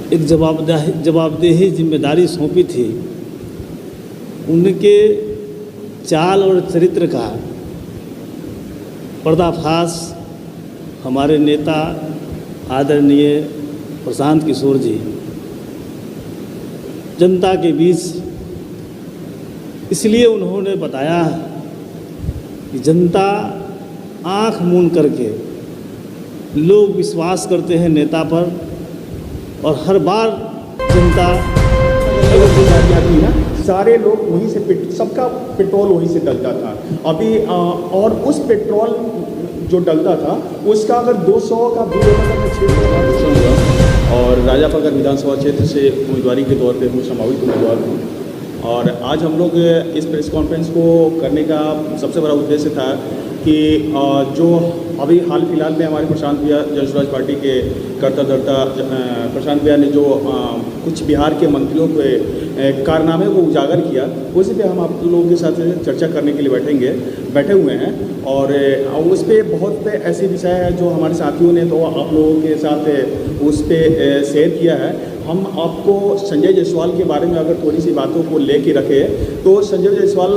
एक जवाबदेही जिम्मेदारी सौंपी थी, उनके चाल और चरित्र का पर्दाफाश हमारे नेता आदरणीय प्रशांत किशोर जी जनता के बीच इसलिए उन्होंने बताया कि जनता आँख मूंद करके लोग विश्वास करते हैं नेता पर, और हर बार जनता सारे लोग वहीं से सबका पेट्रोल वहीं से डलता था अभी और उस पेट्रोल जो डलता था उसका अगर 200 का बिल होता था 600 और राजापकर विधानसभा क्षेत्र से उम्मीदवारी के तौर पे मैं संभावित उम्मीदवार हूँ। और आज हम लोग इस प्रेस कॉन्फ्रेंस को करने का सबसे बड़ा उद्देश्य था कि जो अभी हाल फिलहाल में हमारे प्रशांत भैया जन स्वराज पार्टी के कर्ता धर्ता प्रशांत भैया ने जो कुछ बिहार के मंत्रियों के कारनामे को उजागर किया, उसी पे हम आप लोगों के साथ चर्चा करने के लिए बैठे हुए हैं। और उस पर बहुत ऐसे विषय है जो हमारे साथियों ने तो आप लोगों के साथ उस पर शेयर किया है। हम आपको संजय जायसवाल के बारे में अगर थोड़ी सी बातों को लेके रखें तो संजय जायसवाल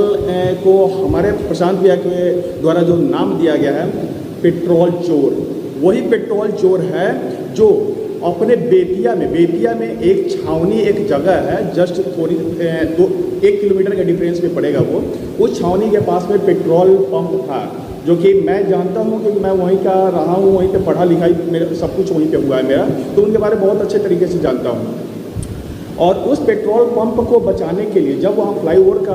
को हमारे प्रशांत भैया के द्वारा जो नाम दिया गया है पेट्रोल चोर, वही पेट्रोल चोर है जो अपने बेतिया में एक छावनी, एक जगह है जस्ट थोड़ी 1 किलोमीटर के डिफरेंस में पड़ेगा वो, उस छावनी के पास में पेट्रोल पंप था जो कि मैं जानता हूँ क्योंकि मैं वहीं का रहा हूँ, वहीं पे पढ़ा लिखाई मेरा सब कुछ वहीं पे हुआ है मेरा, तो उनके बारे में बहुत अच्छे तरीके से जानता हूँ। और उस पेट्रोल पंप को बचाने के लिए जब वहाँ फ्लाईओवर का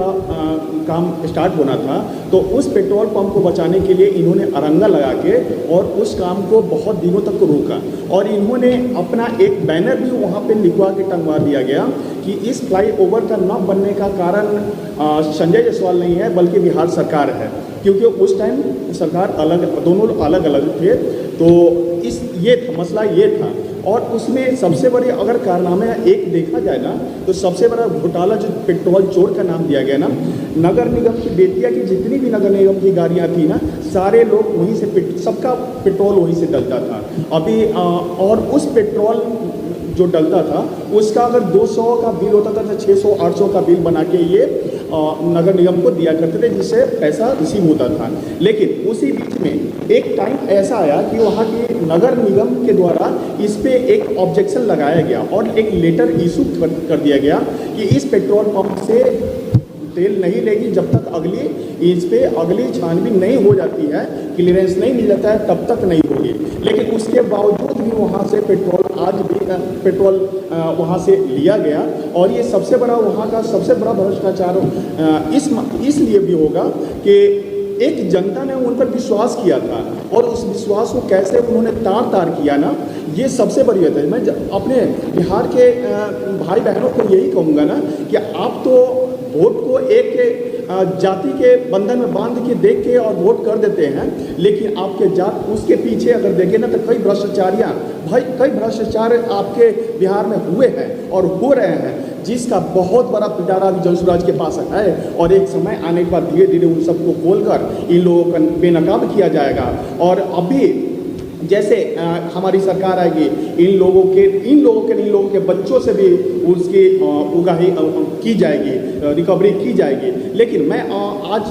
काम स्टार्ट होना था तो उस पेट्रोल पंप को बचाने के लिए इन्होंने अरंगा लगा के और उस काम को बहुत दिनों तक रोका, और इन्होंने अपना एक बैनर भी वहाँ पे लिखवा के टंगवा दिया गया कि इस फ्लाईओवर का न बनने का कारण संजय जायसवाल नहीं है बल्कि बिहार सरकार है, क्योंकि उस टाइम सरकार दोनों अलग अलग थे। तो मसला ये था। और उसमें सबसे बड़ी अगर कारनामे एक देखा जाए ना तो सबसे बड़ा घोटाला जो पेट्रोल चोर का नाम दिया गया ना, नगर निगम की बेतिया की जितनी भी नगर निगम की गाड़ियाँ थी ना, सारे लोग वहीं से सबका पेट्रोल वहीं से डलता था अभी और उस पेट्रोल जो डलता था उसका अगर 200 का बिल होता था तो 600-800 का बिल बना के ये नगर निगम को दिया करते थे जिससे पैसा रिसीव होता था। लेकिन उसी बीच में एक टाइम ऐसा आया कि वहाँ की नगर निगम के द्वारा इस पे एक ऑब्जेक्शन लगाया गया और एक लेटर इशू कर दिया गया कि इस पेट्रोल पंप से तेल नहीं लेगी जब तक अगली छानबीन नहीं हो जाती है, क्लियरेंस नहीं मिल जाता है, तब तक नहीं होगी। लेकिन उसके बावजूद भी वहाँ से पेट्रोल वहाँ से लिया गया। और ये सबसे बड़ा वहाँ का सबसे बड़ा भ्रष्टाचार इसलिए भी होगा कि एक जनता ने उन पर विश्वास किया था और उस विश्वास को कैसे उन्होंने तार किया ना, ये सबसे बड़ी बात है। मैं अपने बिहार के भाई बहनों को यही कहूँगा ना कि आप तो वोट को एक जाति के बंधन में बांध के देख के और वोट कर देते हैं, लेकिन आपके जात उसके पीछे अगर देखें ना तो कई भ्रष्टाचार आपके बिहार में हुए हैं और हो रहे हैं, जिसका बहुत बड़ा पिटारा भी जन स्वराज के पास है। और एक समय आने के बाद धीरे धीरे उन सबको खोलकर इन लोगों का बेनकाब किया जाएगा। और अभी जैसे हमारी सरकार आएगी, इन लोगों के बच्चों से भी उसकी उगाही की जाएगी, रिकवरी की जाएगी। लेकिन मैं आज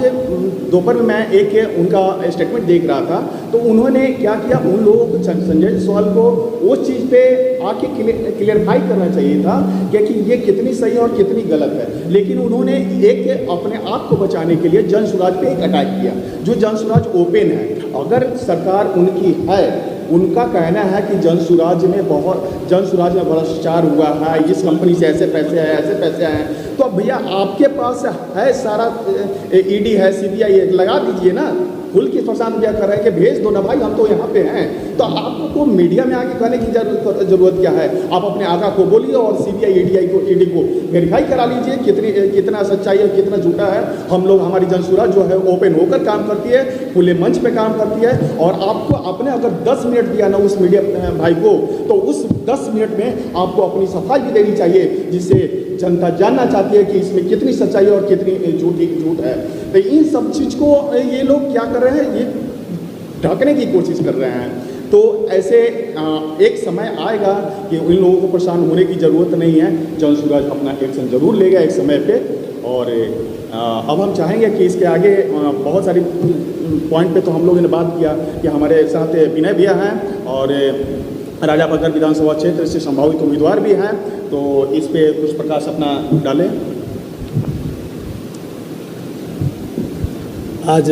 दोपहर में मैं एक उनका स्टेटमेंट देख रहा था, तो उन्होंने क्या किया, उन लोगों को संजय जायसवाल को उस चीज़ पे आके क्लियरफाई करना चाहिए था कि ये कितनी सही और कितनी गलत है। लेकिन उन्होंने एक अपने आप को बचाने के लिए जन स्वराज पे एक अटैक किया, जो जन स्वराज ओपन है। अगर सरकार उनकी है, उनका कहना है कि जन स्वराज में भ्रष्टाचार हुआ है, इस कंपनी से ऐसे पैसे आए हैं, तो भैया आपके पास है सारा ईडी है, सीबीआई है, लगा दीजिए ना, खुल के प्रशांत भैया कर रहे हैं कि भेज दो ना भाई, हम तो यहाँ पे हैं। तो आपको मीडिया में आके कहने की जरूरत क्या है? आप अपने आगा को बोलिए और सीबीआई ईडी को वेरीफाई करा लीजिए कितना सच्चाई है, कितना झूठा है। हम लोग, हमारी जन स्वराज जो है ओपन होकर काम करती है, खुले मंच पे काम करती है। और आपको आपने अगर 10 मिनट दिया ना उस मीडिया भाई को, तो उस 10 मिनट में आपको अपनी सफाई भी देनी चाहिए, जिससे जनता जानना चाहती है कि इसमें कितनी सच्चाई और कितनी झूठ है। तो इन सब चीज़ को ये लोग क्या कर रहे हैं, ये ढकने की कोशिश कर रहे हैं। तो तो ऐसे एक समय आएगा कि उन लोगों को परेशान होने की ज़रूरत नहीं है। जन सूरज अपना एक्शन ज़रूर लेगा एक समय पे। और अब हम चाहेंगे कि इसके आगे बहुत सारी पॉइंट पे तो हम लोगों ने बात किया कि हमारे साथ विनय भैया हैं और राजापाकर विधानसभा क्षेत्र से संभावित उम्मीदवार भी हैं, तो इस पे कुछ प्रकाश अपना डालें। आज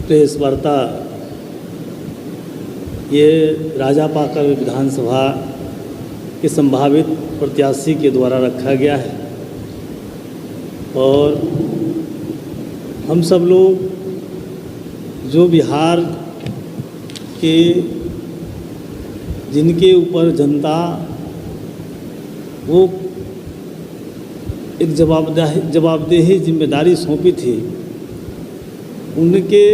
प्रेस वार्ता ये राजापाकर विधानसभा के संभावित प्रत्याशी के द्वारा रखा गया है और हम सब लोग जो बिहार के जिनके ऊपर जनता वो एक जवाबदेही जिम्मेदारी सौंपी थी, उनके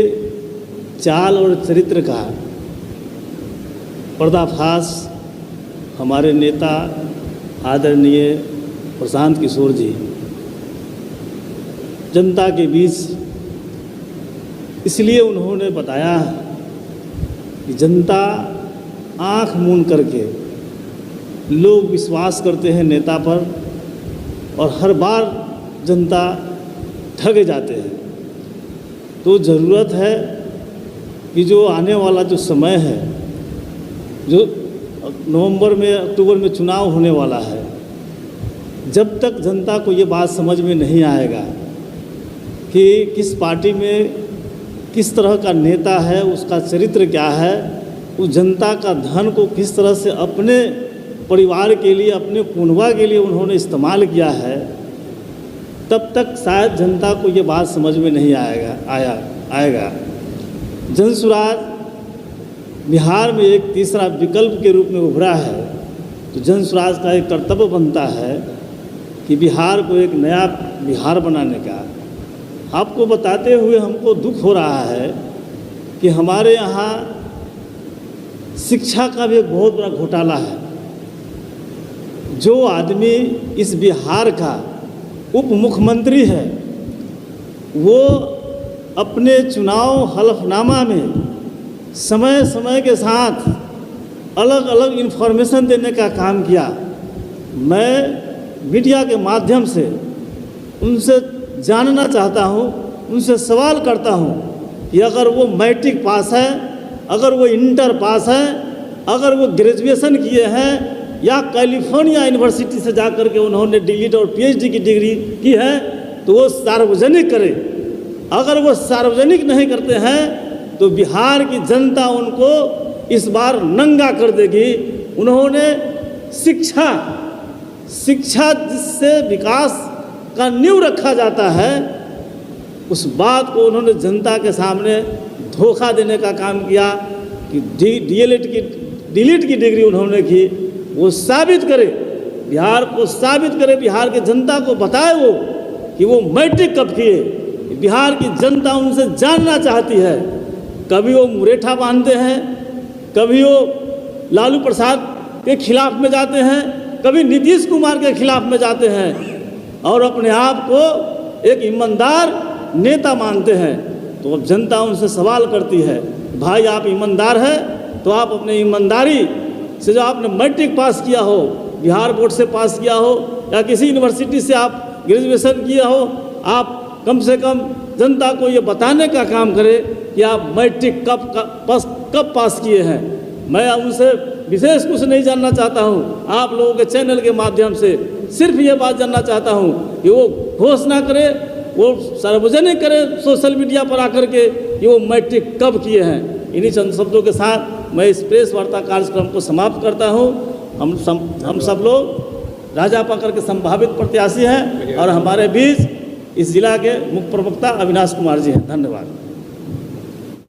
चाल और चरित्र का पर्दाफाश हमारे नेता आदरणीय प्रशांत किशोर जी जनता के बीच इसलिए उन्होंने बताया कि जनता आँख मूंद करके लोग विश्वास करते हैं नेता पर और हर बार जनता ठग जाते हैं। तो ज़रूरत है कि जो आने वाला जो समय है, जो नवंबर में अक्टूबर में चुनाव होने वाला है, जब तक जनता को ये बात समझ में नहीं आएगा कि किस पार्टी में किस तरह का नेता है, उसका चरित्र क्या है, उस जनता का धन को किस तरह से अपने परिवार के लिए, अपने कुनबा के लिए उन्होंने इस्तेमाल किया है, तब तक शायद जनता को ये बात समझ में नहीं आएगा। जनसुराज बिहार में एक तीसरा विकल्प के रूप में उभरा है, तो जनसुराज का एक कर्तव्य बनता है कि बिहार को एक नया बिहार बनाने का। आपको बताते हुए हमको दुख हो रहा है कि हमारे यहाँ शिक्षा का भी एक बहुत बड़ा घोटाला है। जो आदमी इस बिहार का उप मुख्यमंत्री है, वो अपने चुनाव हलफनामा में समय समय के साथ अलग अलग इन्फॉर्मेशन देने का काम किया। मैं मीडिया के माध्यम से उनसे जानना चाहता हूँ, उनसे सवाल करता हूँ कि अगर वो मैट्रिक पास है, अगर वो इंटर पास है, अगर वो ग्रेजुएशन किए हैं या कैलिफोर्निया यूनिवर्सिटी से जा कर के उन्होंने डीलिट और पीएचडी की डिग्री की है, तो वो सार्वजनिक करे। अगर वो सार्वजनिक नहीं करते हैं तो बिहार की जनता उनको इस बार नंगा कर देगी। उन्होंने शिक्षा जिससे विकास का नींव रखा जाता है, उस बात को उन्होंने जनता के सामने धोखा देने का काम किया कि डीलिट की डिग्री उन्होंने की। वो साबित करे, बिहार को साबित करे, बिहार की जनता को बताए वो कि वो मैट्रिक कब किए। बिहार की जनता उनसे जानना चाहती है। कभी वो मुरेठा बांधते हैं, कभी वो लालू प्रसाद के खिलाफ में जाते हैं, कभी नीतीश कुमार के खिलाफ में जाते हैं और अपने आप को एक ईमानदार नेता मानते हैं। तो अब जनता उनसे सवाल करती है, भाई आप ईमानदार हैं तो आप अपने ईमानदारी से, जो आपने मैट्रिक पास किया हो, बिहार बोर्ड से पास किया हो या किसी यूनिवर्सिटी से आप ग्रेजुएशन किया हो, आप कम से कम जनता को ये बताने का काम करें कि आप मैट्रिक कब पास किए हैं। मैं उनसे विशेष कुछ नहीं जानना चाहता हूँ, आप लोगों के चैनल के माध्यम से सिर्फ ये बात जानना चाहता हूँ कि वो घोषणा करे, वो सार्वजनिक करे सोशल मीडिया पर आकर के कि वो मैट्रिक कब किए हैं। इन्हीं चंद शब्दों के साथ मैं इस प्रेस वार्ता कार्यक्रम को समाप्त करता हूँ। हम सब लोग राजापाकर के संभावित प्रत्याशी हैं और हमारे बीच इस जिला के मुख्य प्रवक्ता अविनाश कुमार जी हैं। धन्यवाद।